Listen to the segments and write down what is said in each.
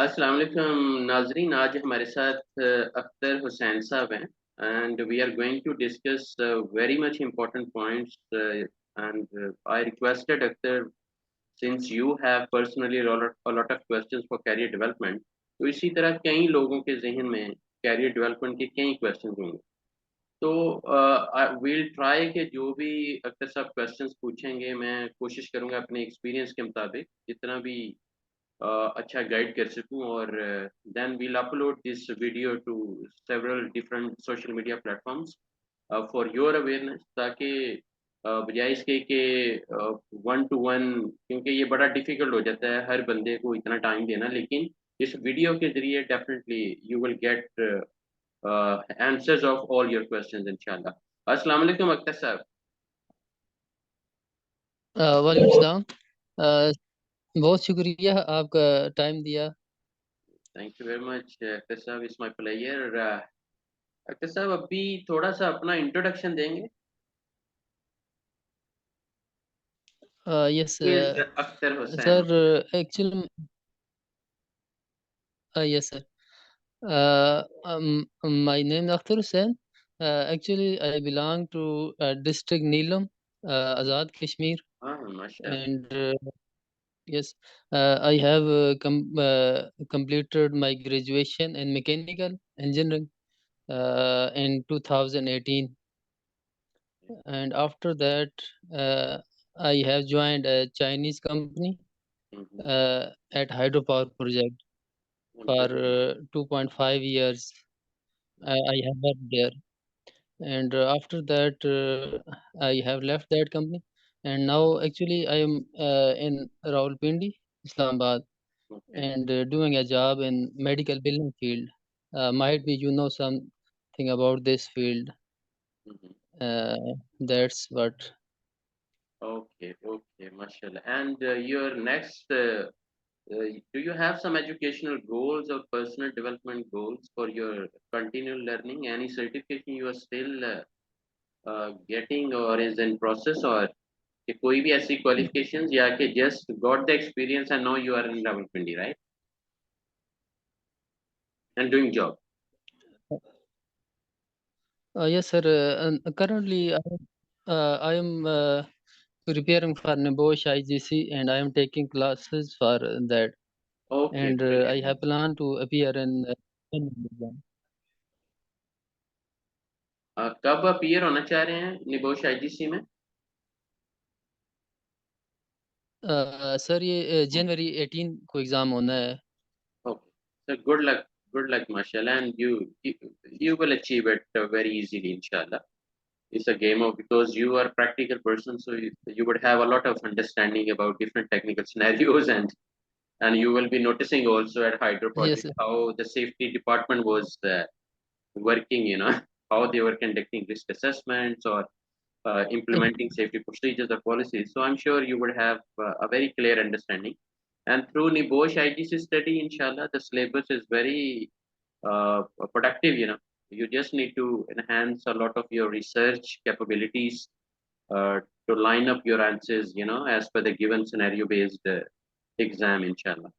अस्सलाम वालेकुम नाजरीन। आज हमारे साथ अख्तर हुसैन साहब हैं and we are going to discuss very much important points and I requested Akhtar, since you have personally a lot of questions for career development, तो इसी तरह कई लोगों के जहन में कैरियर डेवलपमेंट के कई क्वेश्चंस होंगे। तो विल ट्राई कि जो भी अख्तर साहब क्वेश्चंस पूछेंगे मैं कोशिश करूंगा अपने एक्सपीरियंस के मुताबिक जितना भी अच्छा गाइड कर सकूं, और then we'll upload this video to several different social media platforms for your awareness, ताकि बजाय इसके कि वन टू वन, क्योंकि ये बड़ा डिफिकल्ट हो जाता है हर बंदे को इतना टाइम देना, लेकिन इस वीडियो के जरिए definitely you will get answers of all your questions इंशाल्लाह। अस्सलाम वालेकुम अख्तर साहब। वालेकुम सलाम। बहुत शुक्रिया आपका टाइम दिया। Thank you very much Akhtar साहब, इट्स माय प्लेजर। अख्तर साहब अभी थोड़ा सा अपना इंट्रोडक्शन देंगे। Yes is Akhtar Hussain. Sir, actually yes sir, my name Akhtar Hussain. Actually I belong to district Neelum, Azad Kashmir, हाँ माशाल्लाह। And yes, I have completed my graduation in mechanical engineering in 2018, and after that, uh, I have joined a Chinese company hmm, at hydropower project for good. 2.5 years. I have worked there, and after that, I have left that company, and now actually I am in Rawalpindi, Islamabad, Okay. and doing a job in medical billing field. Might be you know something about this field. Mhm. Uh, that's what. Okay, okay, mashallah. And your next, do you have some educational goals or personal development goals for your continual learning? Any certification you are still getting or is in process, or कि कोई भी ऐसी qualifications या कि just got the experience and now you are in Rawalpindi, right? And doing job. Yes, sir. Currently, I am preparing for NEBOSH IGC, and I am taking classes for that. Okay, And I brilliant. have planned to appear in exam. कब appear होना चाह रहे हैं NEBOSH IGC में? Sir, ये जनवरी 18 को exam होना है। Okay. So good luck, mashallah, and you will achieve it very easily, inshallah. It's a game of, because you are a practical person, so you would have a lot of understanding about different technical scenarios, and you will be noticing also at Hydro Yes, Project how the safety department was working, how they were conducting risk assessments or implementing safety procedures or policies. So I'm sure you would have a very clear understanding. And through Nibosh IGC study, inshallah, the syllabus is very productive. You just need to enhance a lot of your research capabilities to line up your answers, as per the given scenario-based exam, inshallah.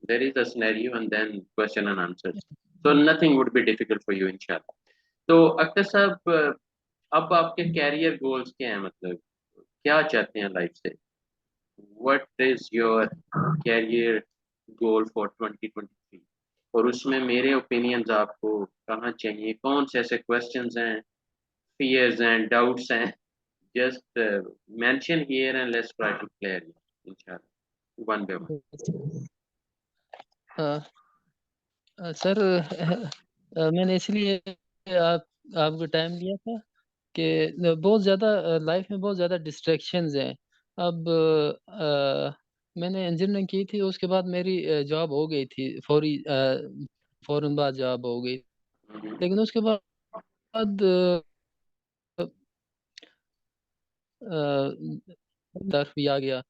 There is a scenario and then question and answers. So nothing would be difficult for you, inshallah. तो अख्तर साहब, अब आपके career goals क्या हैं? मतलब क्या चाहते हैं लाइफ से? What is your career goal for 2023? और उसमें मेरे ओपिनियंस आपको कहाँ चाहिए, कौन से ऐसे क्वेश्चंस हैं, फियर्स हैं, डाउट्स हैं? Just mention here and let's try to clear इंशाल्लाह वन बाय वन। सर, मैंने इसलिए आपको टाइम दिया था कि बहुत ज़्यादा लाइफ में बहुत ज़्यादा डिस्ट्रैक्शंस हैं। अब मैंने इंजीनियरिंग की थी, उसके बाद मेरी जॉब हो गई थी, फ़ौरन बाद जॉब हो गई। लेकिन उसके बाद तरफ भी आ गया।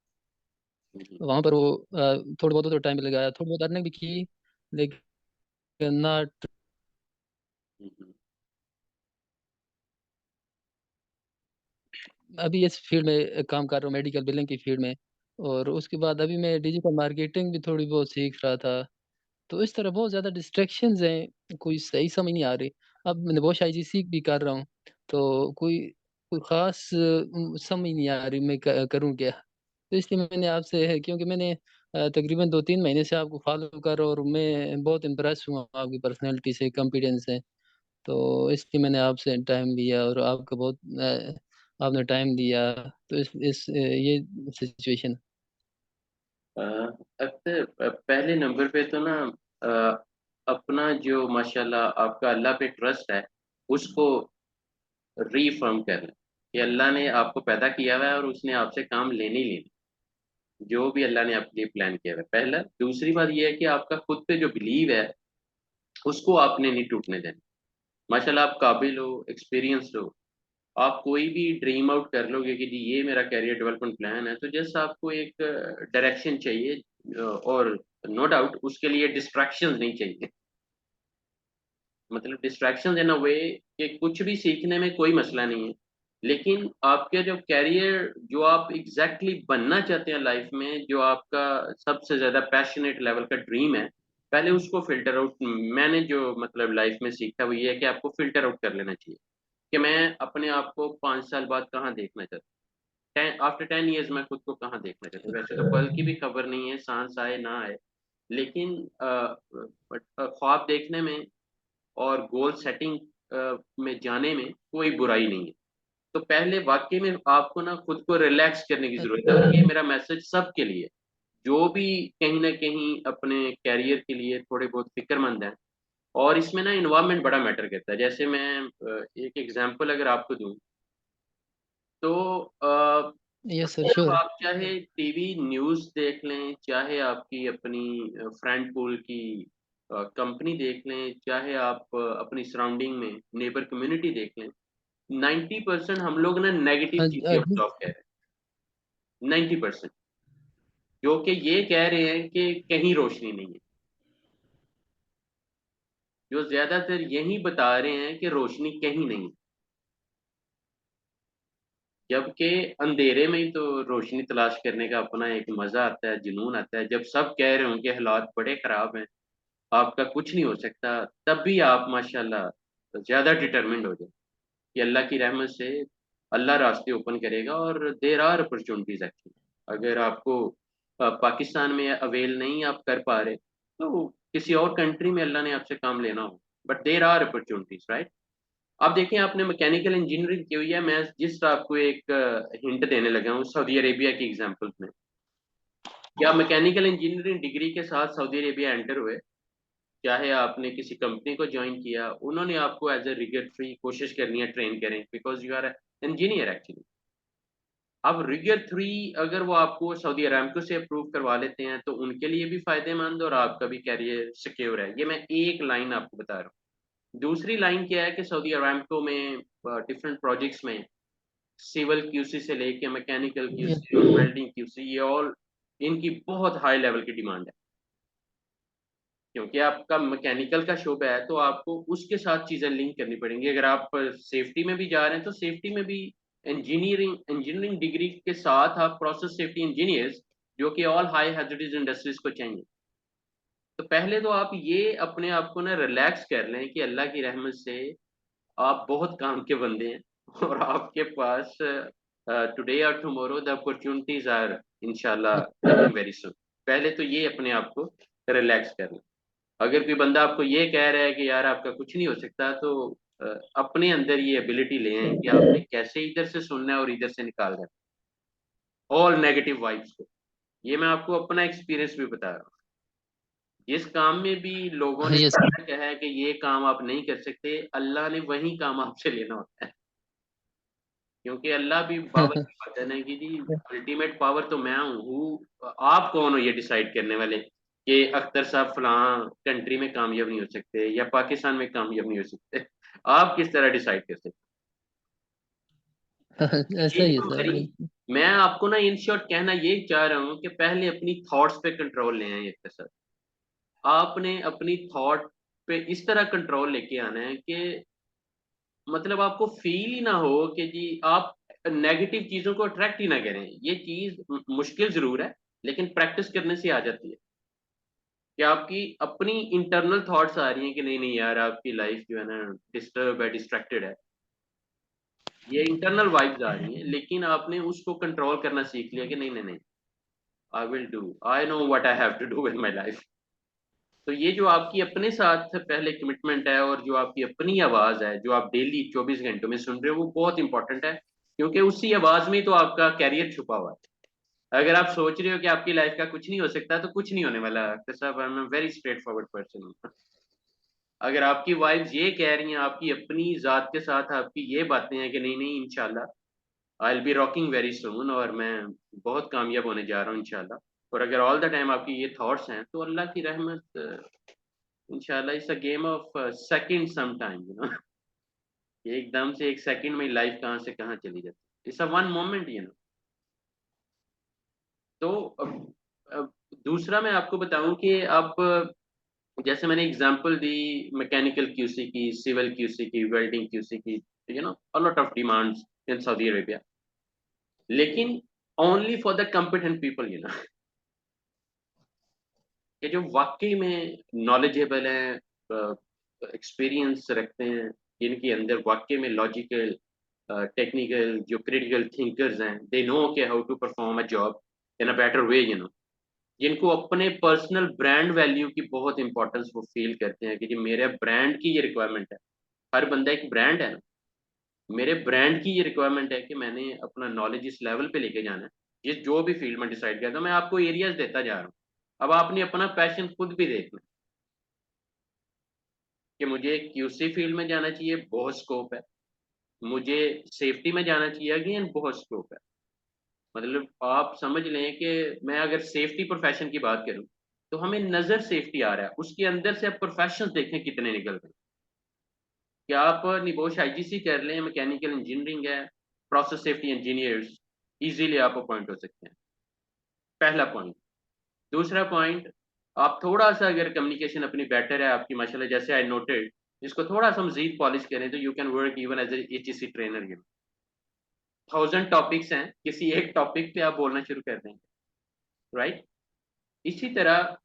वहाँ पर वो थोड़ा बहुत तो टाइम लगाया, थोड़ी बहुत अर्निंग भी की, लेकिन नॉट अभी इस फील्ड में काम कर रहा हूँ, मेडिकल बिलिंग की फील्ड में। और उसके बाद अभी मैं डिजिटल मार्केटिंग भी थोड़ी बहुत सीख रहा था। तो इस तरह बहुत ज़्यादा डिस्ट्रैक्शंस हैं, कोई सही समझ नहीं आ रही। अब मैं नबोश आईजीसी भी कर रहा हूँ, तो कोई कोई ख़ास समझ नहीं आ रही मैं क करूँ क्या? तो इसलिए मैंने आपसे है क्योंकि मैंने तकरीबन 2-3 महीने से आपको फ़ॉलो कर रहा हूँ और मैं बहुत इम्प्रेस हुआ हूँ आपकी पर्सनैलिटी से, कॉन्फिडेंस से। तो इसलिए मैंने आपसे टाइम लिया और आपका बहुत आपने टाइम दिया, तो ये सिचुएशन। अ, पहले नंबर पे तो ना अ, अपना जो माशाल्लाह आपका अल्लाह पे ट्रस्ट है, उसको रीअफ़र्म कर लें कि अल्लाह ने आपको पैदा किया हुआ है और उसने आपसे काम लेने ही लेने, जो भी अल्लाह ने आपके लिए प्लान किया हुआ है, पहला। दूसरी बात ये है कि आपका खुद पे जो बिलीव है, उसको आपने नहीं टूटने देना। माशाल्लाह आप काबिल हो, एक्सपीरियंस्ड हो, आप कोई भी ड्रीम आउट कर लोगे कि जी ये मेरा करियर डेवलपमेंट प्लान है, तो जस्ट आपको एक डायरेक्शन चाहिए और नो डाउट उसके लिए डिस्ट्रैक्शंस नहीं चाहिए। मतलब डिस्ट्रैक्शंस इन अ वे कि कुछ भी सीखने में कोई मसला नहीं है। लेकिन आपके जो करियर जो आप एग्ज़ैक्टली बनना चाहते हैं लाइफ़ में, जो आपका सबसे ज़्यादा पैशनेट लेवल का ड्रीम है, पहले उसको फ़िल्टर आउट मैंने जो मतलब लाइफ़ में सीखा वो ये है कि आपको फ़िल्टर आउट कर लेना चाहिए, कि मैं अपने आप को 5 साल बाद कहाँ देखना चाहता हूँ। 10 आफ्टर 10 इयर्स मैं खुद को कहाँ देखना चाहता हूँ। वैसे तो कल की भी खबर नहीं है, सांस आए ना आए, लेकिन बट ख्वाब देखने में और गोल सेटिंग में जाने में कोई बुराई नहीं है। तो पहले वाक़ई में आपको ना खुद को रिलैक्स करने की ज़रूरत है और ये मेरा मैसेज सबके लिए है, जो भी कहीं न कहीं अपने करियर के लिए थोड़े बहुत फ़िक्रमंद हैं और इसमें ना एनवायरनमेंट बड़ा मैटर करता है। जैसे मैं एक एग्ज़ाम्पल अगर आपको दूँ, तो यस सर, जब श्योर। आप चाहे टीवी न्यूज़ देख लें, चाहे आपकी अपनी फ्रेंड पूल की कंपनी देख लें, चाहे आप अपनी सराउंडिंग में नेबर कम्युनिटी देख लें, 90% हम लोग ना नेगेटिव चीज़ें जी। ऑब्ज़र्व कर रहे हैं, 90% जो कि ये कह रहे हैं कि कहीं रोशनी नहीं है। जो ज़्यादातर यही बता रहे हैं कि रोशनी कहीं नहीं है, जबकि अंधेरे में ही तो रोशनी तलाश करने का अपना एक मज़ा आता है, जुनून आता है। जब सब कह रहे हों कि हालात बड़े ख़राब हैं, आपका कुछ नहीं हो सकता, तब भी आप माशाल्लाह ज़्यादा डिटरमिन्ड हो जाओ कि अल्लाह की रहमत से अल्लाह रास्ते ओपन करेगा और देयर आर अपॉर्च्युनिटीज़ एक्चुअली। अगर आपको पाकिस्तान में अवेल नहीं आप कर पा रहे, तो किसी और कंट्री में अल्लाह ने आपसे काम लेना हो, but there are opportunities right? अब देखें आपने मैकेनिकल इंजीनियरिंग की हुई है, मैं जस्ट आपको एक हिंट देने लगा हूँ सऊदी अरेबिया की एग्ज़ाम्पल में। क्या मैकेनिकल इंजीनियरिंग डिग्री के साथ सऊदी अरेबिया एंटर हुए? चाहे आपने किसी कंपनी को जॉइन किया, उन्होंने आपको एज़ अ रिगर फ्री कोशिश करनी है ट्रेन करें because you are engineer actually. अब रिगर 3 अगर वो आपको सऊदी अरामको से अप्रूव करवा लेते हैं, तो उनके लिए भी फ़ायदेमंद और आपका भी करियर सिक्योर है। ये मैं एक लाइन आपको बता रहा हूँ। दूसरी लाइन क्या है कि सऊदी अरामको में डिफरेंट प्रोजेक्ट्स में सिविल क्यूसी से लेके मैकेनिकल यस। क्यूसी और वेल्डिंग क्यूसी ये ऑल इनकी बहुत हाई लेवल की डिमांड है। क्योंकि आपका मैकेनिकल का शोबा है, तो आपको उसके साथ चीज़ें लिंक करनी पड़ेंगी। अगर आप सेफ्टी में भी जा रहे हैं, तो सेफ्टी में भी इंजीनियरिंग इंजीनियरिंग डिग्री के साथ आप प्रोसेस सेफ्टी इंजीनियर्स, जो कि ऑल हाई हैज़ार्डस इंडस्ट्रीज़ को चाहिए। तो पहले तो आप ये अपने आप को ना रिलैक्स कर लें कि अल्लाह की रहमत से आप बहुत काम के बंदे हैं और आपके पास टुडे और टुमारो द अपॉर्च्युनिटीज़ आर इंशाल्लाह कमिंग वेरी सून। पहले तो ये अपने आप को रिलैक्स कर लें। अगर कोई बंदा आपको ये कह रहा है कि यार आपका कुछ नहीं हो सकता, तो अ, अपने अंदर ये एबिलिटी ले आएँ कि आपने कैसे इधर से सुनना है और इधर से निकालना है, ऑल नेगेटिव वाइब्स को। ये मैं आपको अपना एक्सपीरियंस भी बता रहा हूँ। जिस काम में भी लोगों ने यस। पहले कहा है कि ये काम आप नहीं कर सकते, अल्लाह ने वही काम आपसे लेना होता है। क्योंकि अल्लाह भी बावर की बात है ना कि जी अल्टीमेट पावर तो मैं हूँ, आप कौन हो ये डिसाइड करने वाले कि अख्तर साहब फलां कंट्री में कामयाब नहीं हो सकते या पाकिस्तान में कामयाब नहीं हो सकते। आप किस तरह डिसाइड कर सकते? ऐसा चीज़ ही है तो सर, करी। बिल्कुल। मैं आपको ना इन शॉर्ट कहना यही चाह रहा हूँ कि पहले अपनी थॉट्स पे कंट्रोल ले आएँ अख्तर साहब। आपने अपनी थॉट पे इस तरह कंट्रोल लेके आना है कि मतलब आपको फ़ील ही ना हो कि जी आप नेगेटिव चीज़ों को अट्रैक्ट ही ना करें। ये चीज़ मुश्किल ज़रूर है, लेकिन प्रैक्टिस करने से आ जाती है। कि आपकी अपनी इंटरनल थॉट्स आ रही हैं कि नहीं नहीं यार आपकी लाइफ जो है ना डिस्टर्ब है, डिस्ट्रैक्टेड है, ये इंटरनल वाइब्स आ रही हैं, लेकिन आपने उसको कंट्रोल करना सीख लिया कि नहीं नहीं नहीं, I will do, I know what I have to do with my life. तो ये जो आपकी अपने साथ पहले कमिटमेंट है और जो आपकी अपनी आवाज है जो आप डेली 24 घंटों में सुन रहे हो वो बहुत इंपॉर्टेंट है, क्योंकि उसी आवाज में तो आपका कैरियर छुपा हुआ है। अगर आप सोच रहे हो कि आपकी लाइफ का कुछ नहीं हो सकता तो कुछ नहीं होने वाला। साहब I am very straight forward person. अगर आपकी वाइब्स ये कह रही हैं, आपकी अपनी जात के साथ आपकी ये बातें हैं कि नहीं नहीं इंशाल्लाह I will be rocking very soon, और मैं बहुत कामयाब होने जा रहा हूँ इंशाल्लाह, और अगर ऑल द टाइम आपकी ये थॉट्स हैं तो अल्लाह की रहमत इंशाल्लाह it's a game of second some time एकदम से एक सेकंड में लाइफ कहाँ से कहाँ चली जाती है, इट्स अ वन मोमेंट तो अब दूसरा मैं आपको बताऊं कि अब जैसे मैंने एग्जांपल दी मैकेनिकल क्यूसी की, सिविल क्यूसी की, वेल्डिंग क्यूसी की, a lot of demands in Saudi Arabia, लेकिन only for the competent people कि जो वाकई में नॉलेजेबल हैं, एक्सपीरियंस रखते हैं, जिनके अंदर वाकई में लॉजिकल, टेक्निकल, जो क्रिटिकल थिंकर्स हैं, दे नो के how to perform a job in a better way, जिनको अपने पर्सनल ब्रांड वैल्यू की बहुत इंपॉर्टेंस वो फील करते हैं कि जी मेरे ब्रांड की ये रिक्वायरमेंट है। हर बंदा एक ब्रांड है ना, मेरे ब्रांड की ये रिक्वायरमेंट है कि मैंने अपना नॉलेज इस लेवल पे लेके जाना है। ये जो भी फील्ड में डिसाइड किया था, मैं आपको एरियाज देता जा रहा हूँ। अब आपने अपना पैशन खुद भी देखना कि मुझे क्यूसी फील्ड में जाना चाहिए, बहुत स्कोप है। मुझे सेफ्टी में जाना चाहिए, अगेन बहुत स्कोप है। मतलब आप समझ लें कि मैं अगर सेफ्टी प्रोफेशन की बात करूं तो हमें नजर सेफ्टी आ रहा है, उसके अंदर से आप प्रोफेशंस देखें कितने निकल रहे हैं। क्या आप निबोश आईजीसी कर लें, मैकेनिकल इंजीनियरिंग है, प्रोसेस सेफ्टी इंजीनियर्स, इजीली आप अपॉइंट हो सकते हैं। पहला पॉइंट। दूसरा पॉइंट, आप थोड़ा सा अगर कम्युनिकेशन अपनी बेटर है आपकी माशाल्लाह, जैसे आई नोटेड, इसको थोड़ा सा मजीद पॉलिश करें तो you can work even as HEC trainer. 1000 topics हैं, किसी एक टॉपिक पे आप बोलना शुरू कर देंगे, राइट। इसी तरह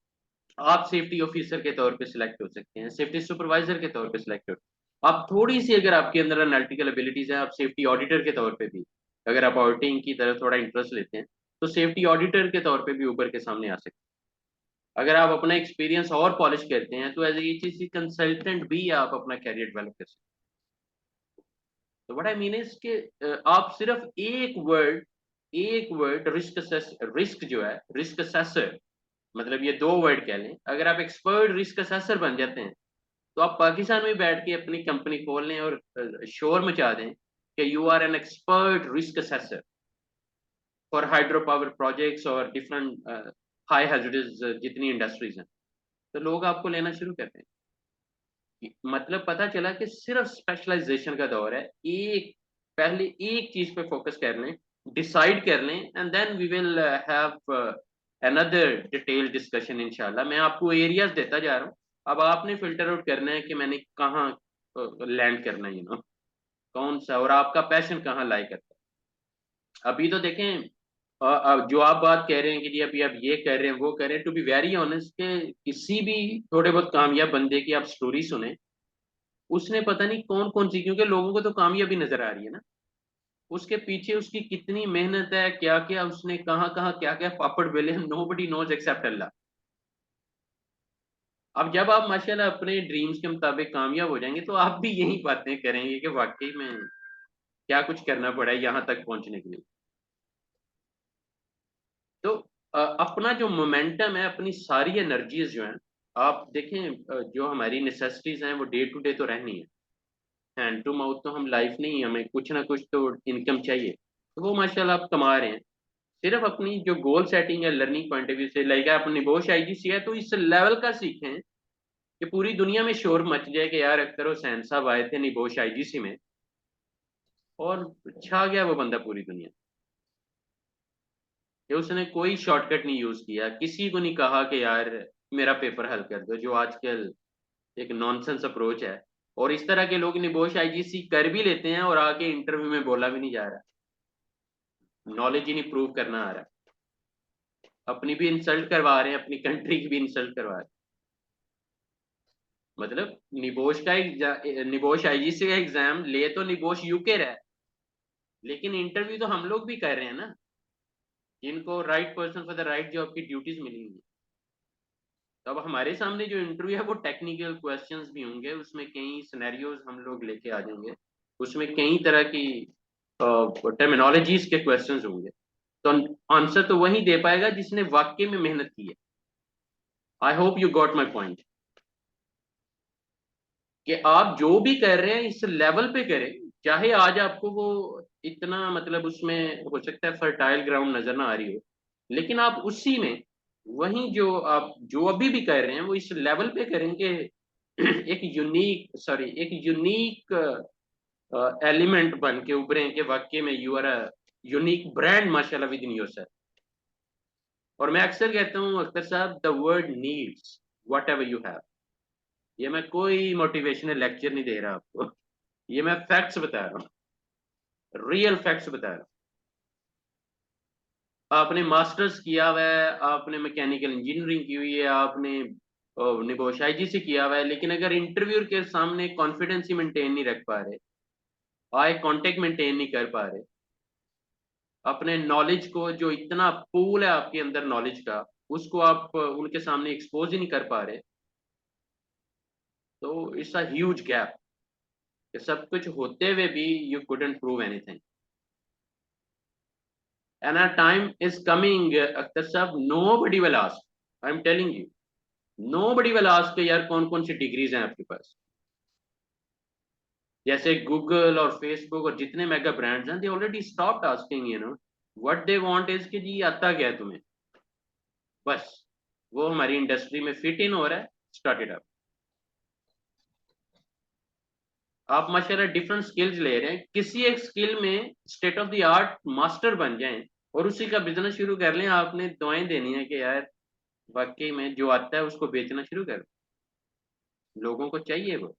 आप सेफ्टी ऑफिसर के तौर पे सिलेक्ट हो सकते हैं, सेफ्टी सुपरवाइजर के तौर पे सिलेक्ट हो, आप थोड़ी सी अगर आपके अंदर एनालिटिकल एबिलिटीज है, आप सेफ्टी ऑडिटर के तौर पे भी, अगर आप ऑडिटिंग की तरफ थोड़ा इंटरेस्ट लेते हैं तो सेफ्टी ऑडिटर के तौर पे भी ऊपर के सामने आ सकते हैं। अगर आप अपना एक्सपीरियंस और पॉलिश करते हैं तो एज ए चीज कंसल्टेंट भी आप अपना कैरियर डेवलप कर सकते हैं। तो व्हाट आई मीन इज कि आप सिर्फ एक वर्ड रिस्क जो है रिस्क असेसर, मतलब ये 2 वर्ड कह लें, अगर आप एक्सपर्ट रिस्क असेसर बन जाते हैं तो आप पाकिस्तान में बैठ के अपनी कंपनी खोल लें और शोर मचा दें कि you are an expert risk assessor for hydro power projects और डिफरेंट हाई हैजर्डस जितनी इंडस्ट्रीज हैं, तो लोग आपको लेना शुरू करते हैं। मतलब पता चला कि सिर्फ स्पेशलाइजेशन का दौर है। पहले एक चीज पे फोकस कर लें, डिसाइड कर लें, and then we will have another detail discussion इंशाल्लाह। मैं आपको एरियाज देता जा रहा हूँ, अब आपने फिल्टर आउट करना है कि मैंने कहाँ लैंड करना है, कौन सा, और आपका पैशन कहाँ लाई करता है। अभी तो देखें, अब जो आप बात कह रहे हैं कि जी अभी आप ये कर रहे हैं वो कर रहे हैं, टू बी वेरी ऑनेस्ट के किसी भी थोड़े बहुत कामयाब बंदे की आप स्टोरी सुने, उसने पता नहीं कौन कौन सी, क्योंकि लोगों को तो कामयाबी नजर आ रही है ना, उसके पीछे उसकी कितनी मेहनत है, क्या क्या उसने कहाँ कहाँ क्या क्या पापड़ बेले, नोबडी नोज एक्सेप्ट अल्लाह। अब जब आप माशाल्लाह अपने ड्रीम्स के मुताबिक कामयाब हो जाएंगे तो आप भी यही बातें करेंगे कि वाकई में क्या कुछ करना पड़ा है यहाँ तक पहुंचने के लिए। तो अपना जो मोमेंटम है, अपनी सारी एनर्जीज जो हैं, आप देखें, जो हमारी नेसेसिटीज हैं वो डे टू डे तो रहनी है, हैंड टू माउथ तो हम लाइफ नहीं, हमें कुछ ना कुछ तो इनकम चाहिए, तो वो माशाल्लाह आप कमा रहे हैं। सिर्फ अपनी जो गोल सेटिंग है लर्निंग पॉइंट ऑफ व्यू से, लाइक आप निबोश आईजीसी है तो इस लेवल का सीखें कि पूरी दुनिया में शोर मच जाए कि यार अख्तर हुसैन साहब आए थे निबोश आईजीसी में, और छा गया वो बंदा पूरी दुनिया, कि उसने कोई शॉर्टकट नहीं यूज किया, किसी को नहीं कहा कि यार मेरा पेपर हल कर दो, जो आजकल एक नॉनसेंस अप्रोच है। और इस तरह के लोग निबोश आईजीसी कर भी लेते हैं और आके इंटरव्यू में बोला भी नहीं जा रहा, नॉलेज ही नहीं प्रूव करना आ रहा, अपनी भी इंसल्ट करवा रहे हैं, अपनी कंट्री की भी इंसल्ट करवा रहे हैं। मतलब निबोश आईजीसी का एग्जाम ले तो निबोश यूके रहा है, लेकिन इंटरव्यू तो हम लोग भी कर रहे हैं ना, जिनको right person for the right job की ड्यूटीज मिली हुई है। तो अब हमारे सामने जो इंटरव्यू है वो टेक्निकल क्वेश्चंस भी होंगे, उसमें कई सिनेरियोज हम लोग लेके आ जाएंगे, उसमें कई तरह की टर्मिनोलॉजीज के क्वेश्चंस होंगे। तो आंसर तो वही दे पाएगा जिसने वाकई में मेहनत की है। I hope you got my point, कि आप जो भी कर रहे हैं इस लेवल पे करें, चाहे आज आपको वो इतना मतलब उसमें हो सकता है फर्टाइल ग्राउंड नजर ना आ रही हो, लेकिन आप उसी में वही जो आप जो अभी भी कर रहे हैं वो इस लेवल पे करेंगे। एक यूनिक एलिमेंट बन के उभरे कि वाकई में you are a unique brand माशाल्लाह विद इन योरसेल्फ। और मैं अक्सर कहता हूँ अख्तर साहब, the world needs whatever you have. ये मैं कोई मोटिवेशनल लेक्चर नहीं दे रहा आपको, ये मैं फैक्ट्स बता रहा हूँ, रियल फैक्ट्स बता रहा हूँ। आपने मास्टर्स किया हुआ है, आपने मैकेनिकल इंजीनियरिंग की हुई है, आपने निगोशाइजी से किया हुआ है, लेकिन अगर इंटरव्यू के सामने कॉन्फिडेंस ही मेंटेन नहीं रख पा रहे, आई कांटेक्ट मेंटेन नहीं कर पा रहे, अपने नॉलेज को जो इतना पूल है आपके अंदर नॉलेज का, उसको आप उनके सामने एक्सपोज ही नहीं कर पा रहे, तो इट्स अ ह्यूज गैप, कि सब कुछ होते हुए भी you couldn't prove anything. And a time is coming Akhtar sahib, nobody will ask, I am telling you, nobody will ask यार कौन कौन सी डिग्रीज हैं आपके पास। जैसे गूगल और फेसबुक और जितने मेगा ब्रांड्स हैं, they already stopped asking, what they want is कि जी आता क्या है तुम्हें, बस वो हमारी इंडस्ट्री में फिट इन हो रहा है, स्टार्टेड अप। आप माशाल्लाह डिफरेंट स्किल्स ले रहे हैं, किसी एक स्किल में state of the art master बन जाएं और उसी का बिजनेस शुरू कर लें। आपने दुआएं देनी है कि यार वाकई में जो आता है उसको बेचना शुरू कर, लोगों को चाहिए वो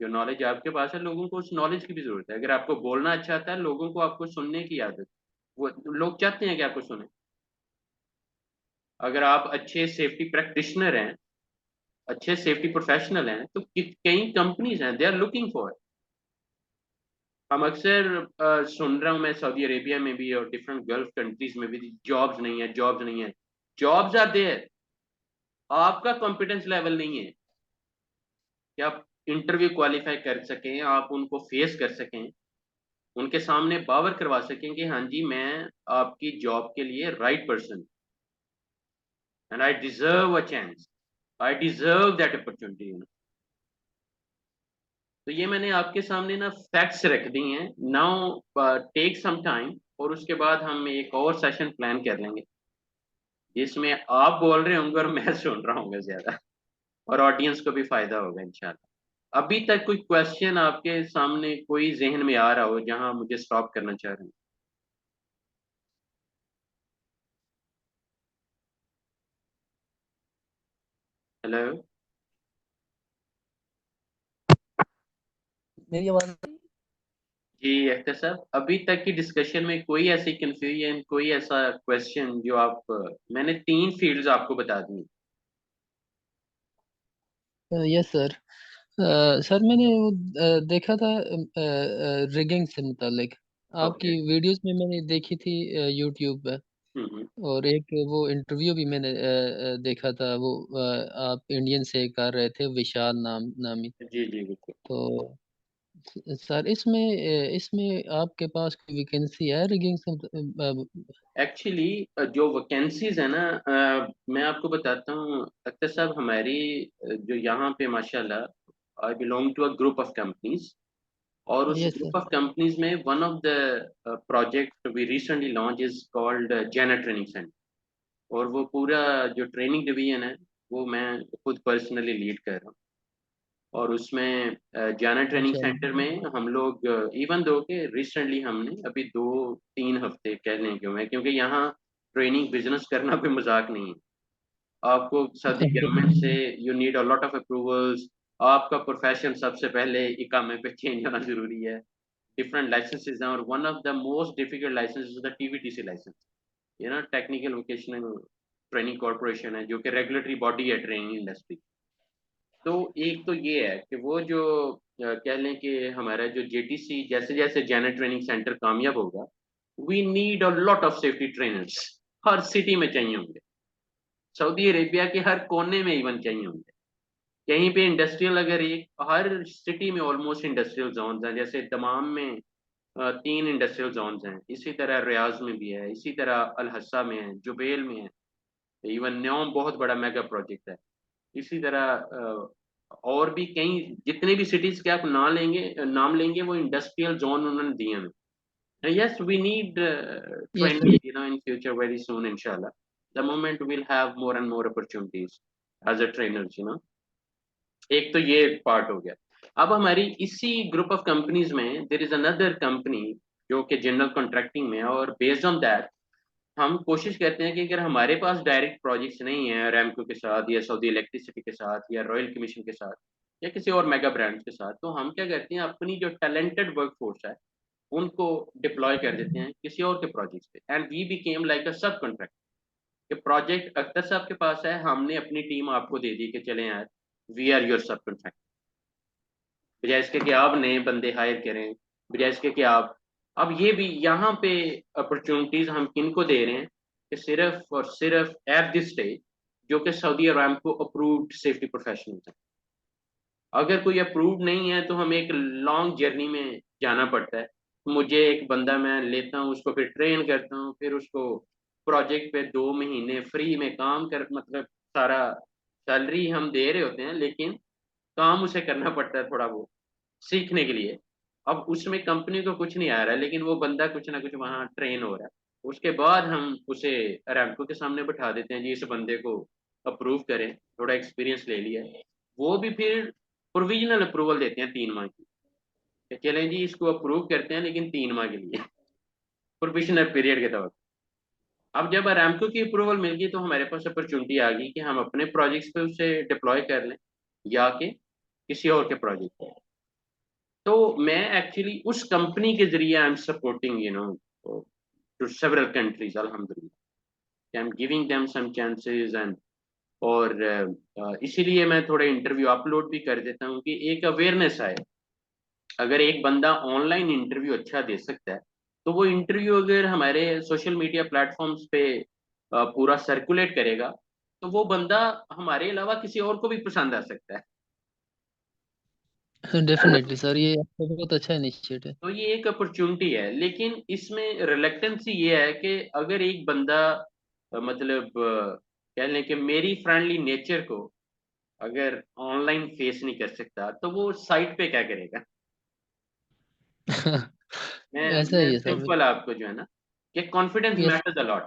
जो नॉलेज आपके पास है, लोगों को उस नॉलेज की भी जरूरत है। अगर आपको बोलना अच्छा आता है, लोगों को आपको सुनने की आदत, वो लोग चाहते हैं कि आपको सुने। अगर आप अच्छे सेफ्टी प्रैक्टिशनर हैं, अच्छे सेफ्टी प्रोफेशनल हैं, तो कई कंपनीज हैं, दे आर लुकिंग फॉर। हम अक्सर सुन रहा हूँ मैं, सऊदी अरेबिया में भी और डिफरेंट गल्फ कंट्रीज में भी, जॉब्स नहीं है, जॉब्स नहीं है। जॉब्स आर देयर, आपका कॉम्पिटेंस लेवल नहीं है कि आप इंटरव्यू क्वालिफाई कर सकें, आप उनको फेस कर सकें, उनके सामने बावर करवा सकें कि हाँ जी मैं आपकी जॉब के लिए right person, and I deserve a chance, I deserve that opportunity. तो ये मैंने आपके सामने ना फैक्ट्स रख दी हैं। नाउ टेक सम टाइम, और उसके बाद हम एक और सेशन प्लान कर लेंगे जिसमें आप बोल रहे होंगे और मैं सुन रहा हूँ ज्यादा, और ऑडियंस को भी फायदा होगा इंशाल्लाह। अभी तक कोई क्वेश्चन आपके सामने कोई जहन में आ रहा हो जहां मुझे स्टॉप करना चाह रहे हैं? हेलो मेरी आवाज जी अख्तर साहब, अभी तक की डिस्कशन में कोई ऐसी कंफ्यूजन, कोई ऐसा क्वेश्चन जो आप मैंने 3 फील्ड्स आपको बता दी। Yes sir. सर मैंने वो देखा था रिगिंग से मुतालिक ओके। आपकी वीडियोस में मैंने देखी थी यूट्यूब पे। हम्म। और एक वो इंटरव्यू भी मैंने देखा था, वो आप इंडियन से कर रहे थे, विशाल नामी। जी जी बिल्कुल। तो सर इसमें इसमें आपके पास कोई वैकेंसी है रिगिंग से एक्चुअली जो वैकेंसीज है ना, मैं आपको बताता हूँ अख्तर साहब, हमारी जो यहाँ पे माशाल्लाह, I belong to a group of companies, और उस yes sir. Group of companies में one of the project we recently launch is called Jaina training centre. और वो पूरा जो ट्रेनिंग डिवीजन है वो मैं खुद पर्सनली लीड कर रहा हूँ। और उसमें जाना ट्रेनिंग सेंटर माशाल्लाह। में हम लोग, इवन दो के रिसेंटली हमने अभी 2-3 हफ्ते कह लें क्यों है, क्योंकि यहाँ ट्रेनिंग बिजनेस करना कोई मजाक नहीं है। आपको सऊदी गवर्नमेंट से you need a lot of approvals, आपका प्रोफेशन सबसे पहले इकामे पे चेंज होना जरूरी है, डिफरेंट लाइसेंसेज हैं, और one of the most difficult licence is the TVTC licence. ये ना टेक्निकल वोकेशनल ट्रेनिंग कॉर्पोरेशन है, जो कि रेगुलेटरी बॉडी है ट्रेनिंग इंडस्ट्री। तो एक तो ये है कि वो जो कह लें कि हमारा जो जेटीसी जैसे जैसे जेनर ट्रेनिंग सेंटर कामयाब होगा, we need a lot of safety trainers, हर सिटी में चाहिए होंगे, सऊदी अरेबिया के हर कोने में इवन चाहिए होंगे। कहीं पे इंडस्ट्रियल, अगर एक हर सिटी में ऑलमोस्ट इंडस्ट्रियल जोन्स हैं, जैसे दमाम में 3 इंडस्ट्रियल जोन्स हैं, इसी तरह रियाज में भी है, इसी तरह अल हसा में है, जुबेल में है, इवन न्योम बहुत बड़ा मेगा प्रोजेक्ट है। इसी तरह और भी कई जितने भी सिटीज के आप नाम लेंगे वो इंडस्ट्रियल जोन उन्होंने दिए हैं। Yes, we need yes sir. training, in future very soon, inshallah. The moment we'll have more and more opportunities as a trainers. एक तो ये पार्ट हो गया। अब हमारी इसी ग्रुप ऑफ कंपनीज में देर इज अनदर कंपनी जो कि जनरल कॉन्ट्रैक्टिंग में है, और बेस्ड ऑन दैट हम कोशिश करते हैं कि अगर हमारे पास डायरेक्ट प्रोजेक्ट्स नहीं है रैमको के साथ या सऊदी इलेक्ट्रिसिटी के साथ या रॉयल कमीशन के साथ या किसी और मेगा ब्रांड्स के साथ, तो हम क्या करते हैं अपनी जो टैलेंटेड वर्कफोर्स है उनको डिप्लॉय कर देते हैं किसी और के प्रोजेक्ट्स पे, and we became like a sub contract. कि प्रोजेक्ट अख्तर साहब के पास है, हमने अपनी टीम आपको दे दी कि चले यार, वी आर योर सब कॉन्ट्रैक्ट, बजाय इसके कि आप नए बंदे हायर करें, बजाय इसके कि आप। अब ये भी यहाँ पे अपॉर्चुनिटीज हम किनको दे रहे हैं कि सिर्फ और सिर्फ एट दिस स्टेज जो कि Saudi Aramco approved safety professionals हैं। अगर कोई अप्रूव्ड नहीं है तो हमें एक लॉन्ग जर्नी में जाना पड़ता है। मुझे एक बंदा मैं लेता हूँ, उसको फिर ट्रेन करता हूँ, फिर उसको प्रोजेक्ट पे 2 महीने फ्री में काम कर, मतलब सारा सैलरी हम दे रहे होते हैं, लेकिन काम उसे करना पड़ता है थोड़ा बहुत सीखने के लिए। अब उसमें कंपनी को कुछ नहीं आ रहा है, लेकिन वो बंदा कुछ ना कुछ वहाँ ट्रेन हो रहा है। उसके बाद हम उसे अरामको के सामने बैठा देते हैं जी, इस बंदे को अप्रूव करें, थोड़ा एक्सपीरियंस ले लिया है। वो भी फिर प्रोविजनल अप्रूवल देते हैं 3 माह की, कि चलें जी इसको अप्रूव करते हैं लेकिन 3 माह के लिए प्रोविजनल पीरियड के तौर पर। अब जब अरामको की अप्रूवल मिल गई तो हमारे पास अपॉर्चुनिटी आ गई कि हम अपने प्रोजेक्ट्स पे उसे डिप्लॉय कर लें या कि किसी और के प्रोजेक्ट पे। तो मैं एक्चुअली उस कंपनी के जरिए I am supporting to several countries अल्हम्दुलिल्लाह, I am giving them some chances and. और इसीलिए मैं थोड़े इंटरव्यू अपलोड भी कर देता हूँ कि एक अवेयरनेस आए। अगर एक बंदा ऑनलाइन इंटरव्यू अच्छा दे सकता है, तो वो इंटरव्यू अगर हमारे सोशल मीडिया प्लेटफॉर्म्स पे पूरा सर्कुलेट करेगा, तो वो बंदा हमारे अलावा किसी और को भी पसंद आ सकता है। डेफिनेटली सर, ये आपका बहुत अच्छा इनिशिएटिव है। तो ये एक अपॉर्चुनिटी है, लेकिन इसमें रिलेक्टेंसी ये है कि अगर एक बंदा मतलब कह लें कि मेरी फ्रेंडली नेचर को अगर ऑनलाइन फेस नहीं कर सकता, तो वो साइट पे क्या करेगा। मैं ऐसा मैं ही है सर। सिंपल आपको जो है ना, कि confidence yes matters a lot.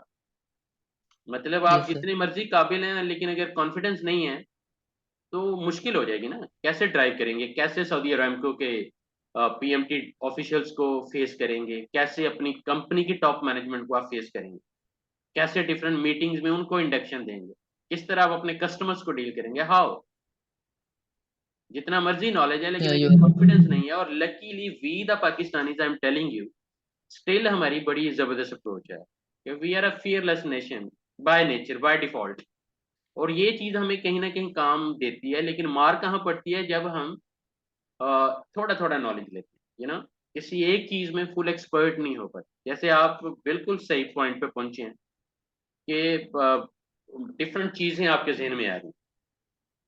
मतलब आप यस सर। जितने मर्जी काबिल हैं, लेकिन अगर कॉन्फिडेंस नहीं है तो मुश्किल हो जाएगी ना। कैसे ड्राइव करेंगे, कैसे सऊदी अरामको के पीएमटी ऑफिशियल्स को फेस करेंगे, कैसे अपनी कंपनी की टॉप मैनेजमेंट को आप फेस करेंगे, कैसे डिफरेंट मीटिंग्स में उनको इंडक्शन देंगे, किस तरह आप अपने कस्टमर्स को डील करेंगे, हाउ। जितना मर्जी नॉलेज है लेकिन यू अगर कॉन्फिडेंस नहीं है, और luckily we the Pakistanis I am telling you, still हमारी बड़ी जबरदस्त अप्रोच है। We are a fearless nation by nature, by default. और ये चीज हमें कहीं ना कहीं काम देती है, लेकिन मार कहाँ पड़ती है जब हम थोड़ा थोड़ा नॉलेज लेते हैं, किसी एक चीज में फुल एक्सपर्ट नहीं हो पाते। जैसे आप बिल्कुल सही पॉइंट पे पहुंचे हैं कि डिफरेंट चीजें आपके जहन में आ रही हैं,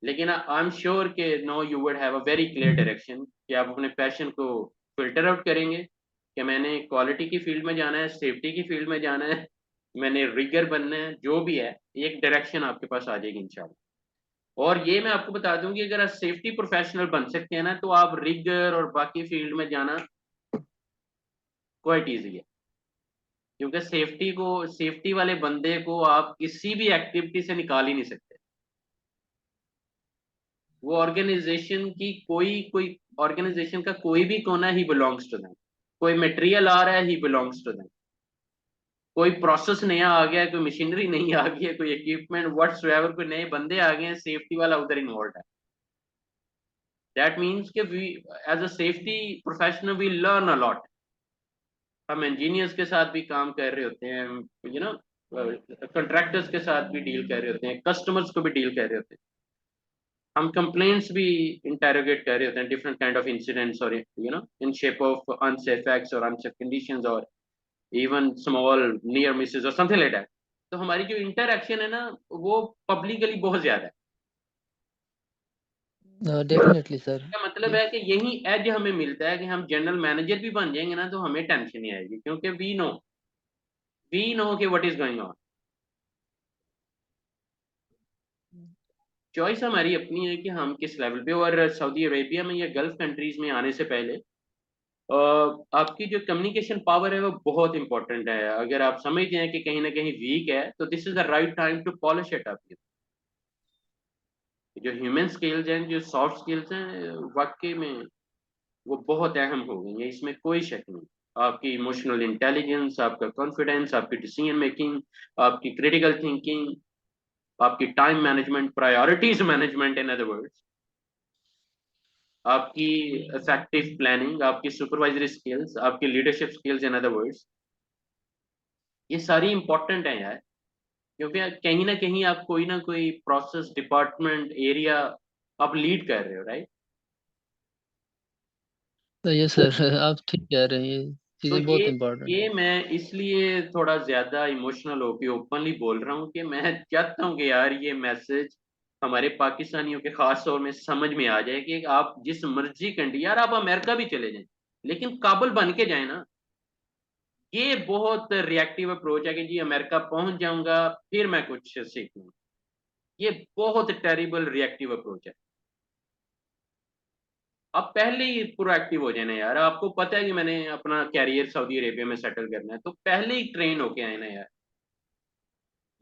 लेकिन आई एम श्योर कि no you would have a very clear direction कि आप अपने पैशन को फिल्टर आउट करेंगे कि मैंने क्वालिटी की फील्ड में जाना है, सेफ्टी की फील्ड में जाना है, मैंने रिगर बनना है, जो भी है एक डायरेक्शन आपके पास आ जाएगी इंशाल्लाह। और ये मैं आपको बता दूं कि अगर आप सेफ्टी प्रोफेशनल बन सकते हैं ना, तो आप रिगर और बाकी फील्ड में जाना क्वाइट ईजी है। क्योंकि सेफ्टी वाले बंदे को आप किसी भी एक्टिविटी से निकाल ही नहीं सकते। वो ऑर्गेनाइजेशन की कोई कोई ऑर्गेनाइजेशन का कोई भी कोना ही बिलोंग्स टू देम। कोई मटेरियल आ रहा है ही बिलोंग्स टू देम। कोई प्रोसेस नया आ गया है, कोई मशीनरी नहीं आ गई है, कोई इक्विपमेंट व्हाटसोएवर, कोई नए बंदे आ गए हैं, सेफ्टी वाला उधर इन्वॉल्व है। दैट मीन्स कि we as a safety professional we learn a lot. हम इंजीनियर्स के साथ भी काम कर रहे होते हैं, यू नो कॉन्ट्रैक्टर्स के साथ भी डील कर रहे होते हैं, कस्टमर्स को भी डील कर रहे होते हैं। हम कंप्लेंट्स भी इंटेरोगेट कर रहे होते हैं, डिफरेंट काइंड ऑफ इंसिडेंट्स, और in shape of unsafe acts और अनसेफ कंडीशंस, और इवन स्मॉल नियर मिसेस और समथिंग लाइक दैट। तो हमारी जो इंटरक्शन है ना, वो पब्लिकली बहुत ज्यादा है। Definitely sir. इसका मतलब है कि यही एज हमें मिलता है कि हम जनरल मैनेजर भी बन जाएंगे ना, तो हमें टेंशन नहीं आएगी, क्योंकि वी नो कि what is going on. Choice हमारी अपनी है कि हम किस लेवल पे। और सऊदी अरेबिया में या गल्फ कंट्रीज में आने से पहले आपकी जो कम्युनिकेशन पावर है वो बहुत इंपॉर्टेंट है। अगर आप समझते हैं कि कहीं ना कहीं वीक है, तो this is the right time to polish it up. जो ह्यूमन स्किल्स हैं, जो सॉफ्ट स्किल्स हैं, वाकई में वो बहुत अहम हो गई हैं, इसमें कोई शक नहीं। आपकी इमोशनल इंटेलिजेंस, आपका कॉन्फिडेंस, आपकी डिसीजन मेकिंग, आपकी क्रिटिकल थिंकिंग, आपकी time management, priorities management, in other words, आपकी इफेक्टिव प्लानिंग, आपकी सुपरवाइजरी स्किल्स, आपकी leadership skills, in other words, ये सारी इंपॉर्टेंट है यार। क्योंकि कहीं ना कहीं आप कोई ना कोई प्रोसेस, डिपार्टमेंट, एरिया आप लीड कर रहे हो, राइट? तो ये सर आप ठीक कह रहे हैं, ये तो चीज़ें ये बहुत इम्पोर्टेंट ये मैं इसलिए थोड़ा ज्यादा इमोशनल होके ओपनली बोल रहा हूँ कि मैं चाहता हूँ कि यार ये मैसेज हमारे पाकिस्तानियों के खास तौर में समझ में आ जाए कि आप जिस मर्जी कंट्री, यार आप अमेरिका भी चले जाएं, लेकिन काबुल बन के जाए ना। ये बहुत रिएक्टिव अप्रोच है कि जी अमेरिका पहुंच जाऊंगा फिर मैं कुछ सीखूंगा। ये बहुत टेरिबल रिएक्टिव अप्रोच है। आप पहले ही प्रोएक्टिव हो जाए ना यार। आपको पता है कि मैंने अपना कैरियर सऊदी अरेबिया में सेटल करना है, तो पहले ही ट्रेन होके आए ना यार।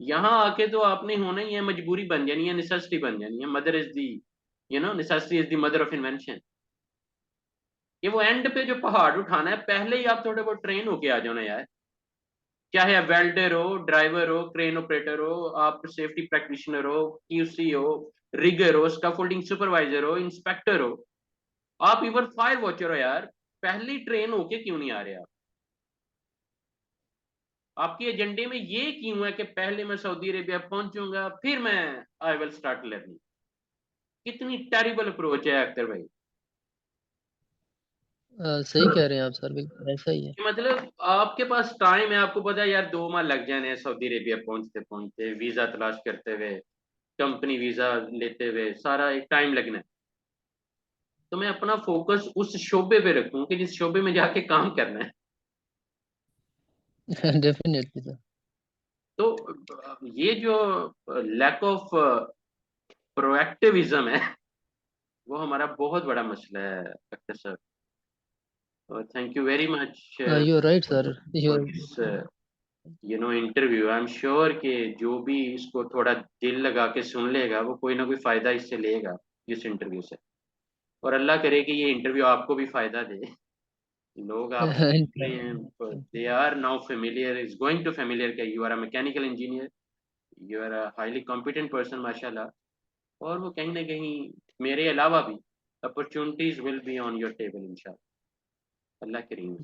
यहाँ आके तो आपने होना ही है, मजबूरी बन जानी है, नेसेसिटी बन जानी है। Mother is the, necessity is the mother of invention. ये वो एंड पे जो पहाड़ उठाना है, पहले ही आप थोड़े बहुत ट्रेन होके आ जाओ ना यार। चाहे आप वेल्डर हो, ड्राइवर हो, क्रेन ऑपरेटर हो, आप सेफ्टी प्रैक्टिशनर हो, क्यूसी हो, रिगर हो, स्काफोल्डिंग सुपरवाइजर हो, इंस्पेक्टर हो, आप इवन फायर वॉचर हो यार। पहली ट्रेन होके क्यों नहीं आ रहे आप? आपके एजेंडे में ये क्यों है कि पहले मैं सऊदी अरेबिया पहुंचूंगा फिर मैं आई विल स्टार्ट लर्निंग? कितनी टेरिबल अप्रोच है अख्तर भाई। सही कह रहे हैं आप सर, बिल्कुल ऐसा ही है। मतलब आपके पास टाइम है, आपको पता है यार 2 माह लग जाने हैं सऊदी अरेबिया पहुंचते पहुंचते, वीजा तलाश करते हुए, कंपनी वीजा लेते हुए, सारा एक टाइम लगना है। तो मैं अपना फोकस उस शोबे पे रखूं कि जिस शोबे में जाके काम करना है। Definitely sir. तो ये जो लैक ऑफ प्रोएक्टिविज्म है, वो हमारा बहुत बड़ा मसला है Akhtar sir. Thank you very much you are right sir, you for this interview. I am sure कि जो भी इसको थोड़ा दिल लगा के सुन लेगा, वो कोई ना कोई फायदा इससे लेगा, इस इंटरव्यू से। और अल्लाह करे कि ये इंटरव्यू आपको भी फायदा दे। लोग आपसे पूछ रहे हैं, they are now familiar, is going to familiar कि you are a mechanical engineer, you are a highly competent person माशाल्लाह। और वो कहीं ना कहीं मेरे अलावा भी opportunities will be on your table इंशाल्लाह, अल्लाह करीम।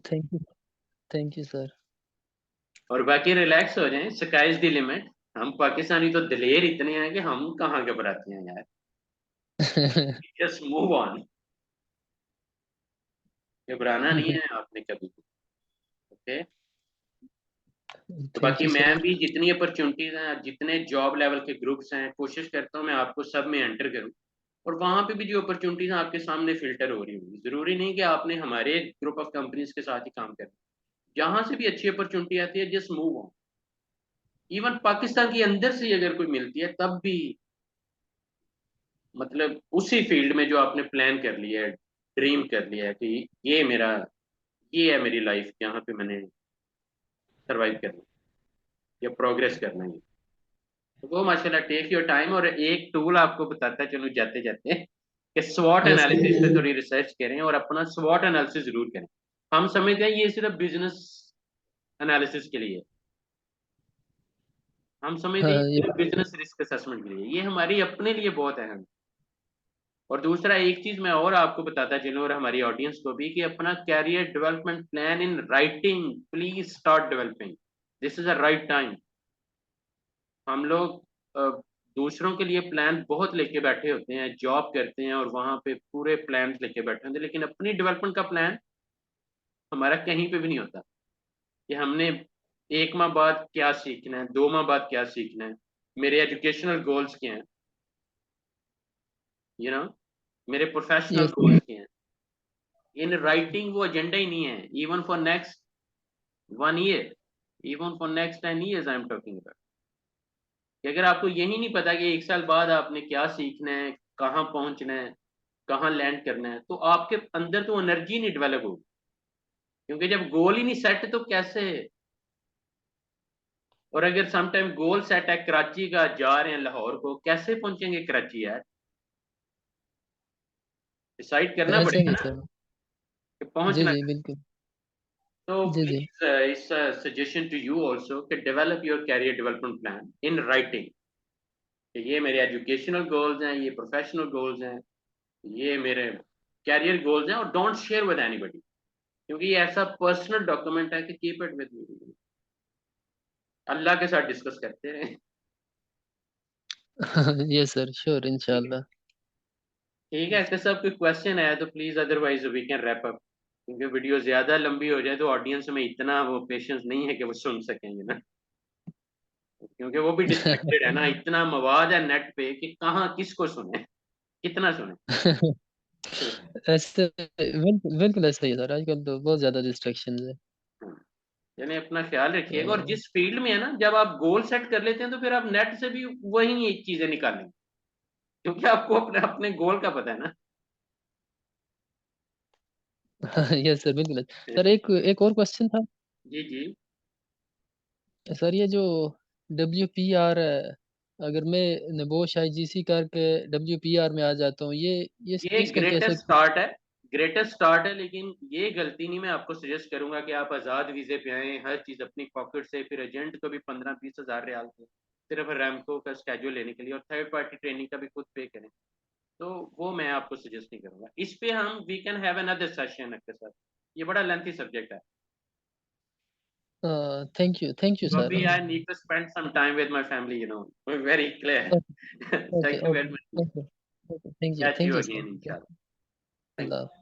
Thank you sir. और बाकी रिलैक्स हो जाएं, स्काई इज द लिमिट। हम पाकिस्तानी तो दिलेर इतने हैं कि हम कहाँ घबराते हैं यार। Just move on. घबराना नहीं है आपने कभी भी। ओके। तो थैंक बाकी यू मैं सर। भी जितनी अपॉर्चुनिटीज हैं, जितने जॉब लेवल के ग्रुप्स हैं, कोशिश करता हूँ मैं आपको सब में एंटर करूँ। और वहां पे भी जो अपॉर्चुनिटीज आपके सामने फिल्टर हो रही होगी, जरूरी नहीं कि आपने हमारे ग्रुप ऑफ कंपनीज के साथ ही काम करना। जहां से भी अच्छी अपॉर्चुनिटी आती है, just move on. Even Pakistan के अंदर से अगर कोई मिलती है तब भी, मतलब उसी फील्ड में जो आपने प्लान कर लिया है, ड्रीम कर लिया है कि ये है मेरी लाइफ, यहाँ पे मैंने सरवाइव करना या प्रोग्रेस करना है, तो वो माशाल्लाह टेक योर टाइम। और एक टूल आपको बताता चलूं जाते जाते कि स्वॉट यस सर। एनालिसिस पे थोड़ी रिसर्च करें और अपना स्वॉट एनालिसिस जरूर करें। हम समझते हैं ये सिर्फ बिजनेस एनालिसिस के लिए, हम समझते हैं ये हाँ, सिर्फ बिजनेस रिस्क असेसमेंट के लिए, ये हमारी अपने लिए बहुत अहम है। और दूसरा एक चीज मैं और आपको बताता चलूं, और हमारी ऑडियंस को भी, कि अपना career development plan in writing please start developing. This is a right time. हम लोग दूसरों के लिए प्लान बहुत लेके बैठे होते हैं, जॉब करते हैं और वहां पे पूरे प्लान लेके बैठे होते हैं, लेकिन अपनी डेवलपमेंट का प्लान हमारा कहीं पे भी नहीं होता कि हमने 1 माह बाद क्या सीखना है, 2 माह बाद क्या सीखना है, मेरे एजुकेशनल गोल्स क्या हैं, मेरे प्रोफेशनल यस गोल्स क्या हैं। इन राइटिंग वो एजेंडा ही नहीं है, even for next 1 year, even for next 10 years I am talking about. कि अगर आपको यही नहीं पता कि 1 साल बाद आपने क्या सीखना है, कहाँ पहुंचना है, कहाँ लैंड करना है, तो आपके अंदर तो एनर्जी नहीं डेवलप होगी। क्योंकि जब गोल ही नहीं सेट तो कैसे। और अगर सम टाइम गोल सेट है कराची का, जा रहे हैं लाहौर को, कैसे पहुंचेंगे कराची यार? डिसाइड करना ऐसा पड़ेगा ही है ना सर। कि जी पहुंचना। जी बिल्कुल। तो जी जी please it's a suggestion to you also कि develop your career development plan in writing. ये मेरे एजुकेशनल गोल्स हैं, ये प्रोफेशनल गोल्स हैं, ये मेरे कैरियर गोल्स हैं, और डोंट शेयर विद एनीबॉडी, क्योंकि ये ऐसा पर्सनल डॉक्यूमेंट है कि कीप इट विद मी। अल्लाह के साथ डिस्कस करते रहे। यस सर, श्योर ठीक है, इंशाल्लाह। ठीक है। अगर सब कोई क्वेश्चन है तो please, otherwise we can wrap up, क्योंकि वीडियो ज्यादा लंबी हो जाए तो ऑडियंस में इतना वो पेशेंस नहीं है कि वो सुन सकेंगे ना, क्योंकि वो भी डिस्ट्रैक्टेड है ना, इतना मवाद है नेट पे कि कहाँ किसको सुने, कितना सुने। ऐसे बिल्कुल बिल्कुल ऐसा ही है सर, आजकल तो बहुत ज्यादा डिस्ट्रैक्शंस है। यानी अपना ख्याल रखिएगा, और तो जिस फील्ड में है ना, जब आप गोल सेट कर लेते हैं तो फिर आप नेट से भी वही चीजें निकालेंगे, क्योंकि आपको अपने अपने गोल का पता है ना। यस सर बिल्कुल। सर एक एक और क्वेश्चन था जी जी। सर, ये जो WPR है, अगर मैं नबोश आईजीसी करके WPR में आ जाता हूँ, ये इस ये चीज़ का कैसे? ग्रेटेस्ट स्टार्ट है, ग्रेटेस्ट स्टार्ट है, लेकिन ये गलती नहीं मैं आपको सजेस्ट करूंगा कि आप आज़ाद वीज़े पे आएँ, हर चीज़ अपनी पॉकेट से, फिर एजेंट को भी 15-20 हज़ार रियाल के सिर्फ रैमको का स्केड्यूल लेने के लिए, और थर्ड पार्टी ट्रेनिंग का भी खुद पे करें। तो वो मैं आपको सजेस्ट नहीं करूंगा। इस पे हम we can have another session आपके साथ, ये बड़ा लेंथी सब्जेक्ट है। थैंक यू तो सर। अभी I need to spend some time with my family, very clear. Okay okay thank you okay very much. Okay okay, catch thank you you again sir. इंशाल्लाह। थैंक अल्लाह